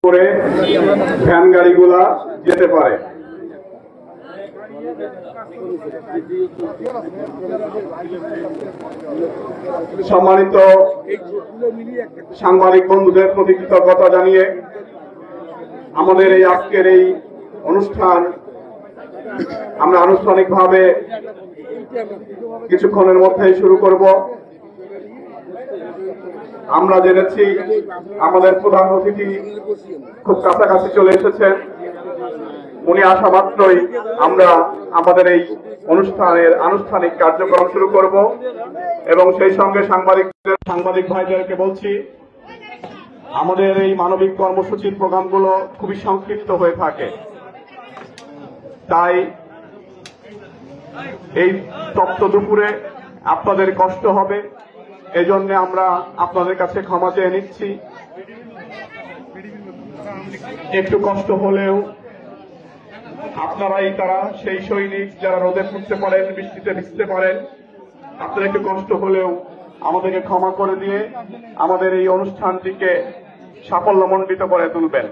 করে ভ্যান গাড়িগুলা যেতে পারে। সম্মানিত সাংবাদিক বন্ধুদের প্রতি কৃতজ্ঞতা জানিয়ে আমাদের এই আজকের এই অনুষ্ঠান আমরা আনুষ্ঠানিকভাবে কিছুক্ষণের মধ্যেই শুরু করব। আমরা জেনেছি আমাদের প্রধান অতিথি খুব কাছাকাছি চলে এসেছেন। উনি আসা মাত্রই আমরা আমাদের এই অনুষ্ঠানের আনুষ্ঠানিক কার্যক্রম শুরু করব এবং সেই সঙ্গে সাংবাদিক ভাইদেরকে বলছি, আমাদের এই মানবিক কর্মসূচির প্রোগ্রামগুলো খুবই সংক্ষিপ্ত হয়ে থাকে, তাই এই তপ্ত দুপুরে আপনাদের কষ্ট হবে, এজন্য আমরা আপনাদের কাছে ক্ষমা চেয়ে নিচ্ছি। একটু কষ্ট হলেও আপনারাই তারা সেই সৈনিক যারা রোদে ফুটতে পারেন, বৃষ্টিতে ভিজতে পারেন, আপনারা একটু কষ্ট হলেও আমাদেরকে ক্ষমা করে দিয়ে আমাদের এই অনুষ্ঠানটিকে সাফল্যমণ্ডিত করে তুলবেন।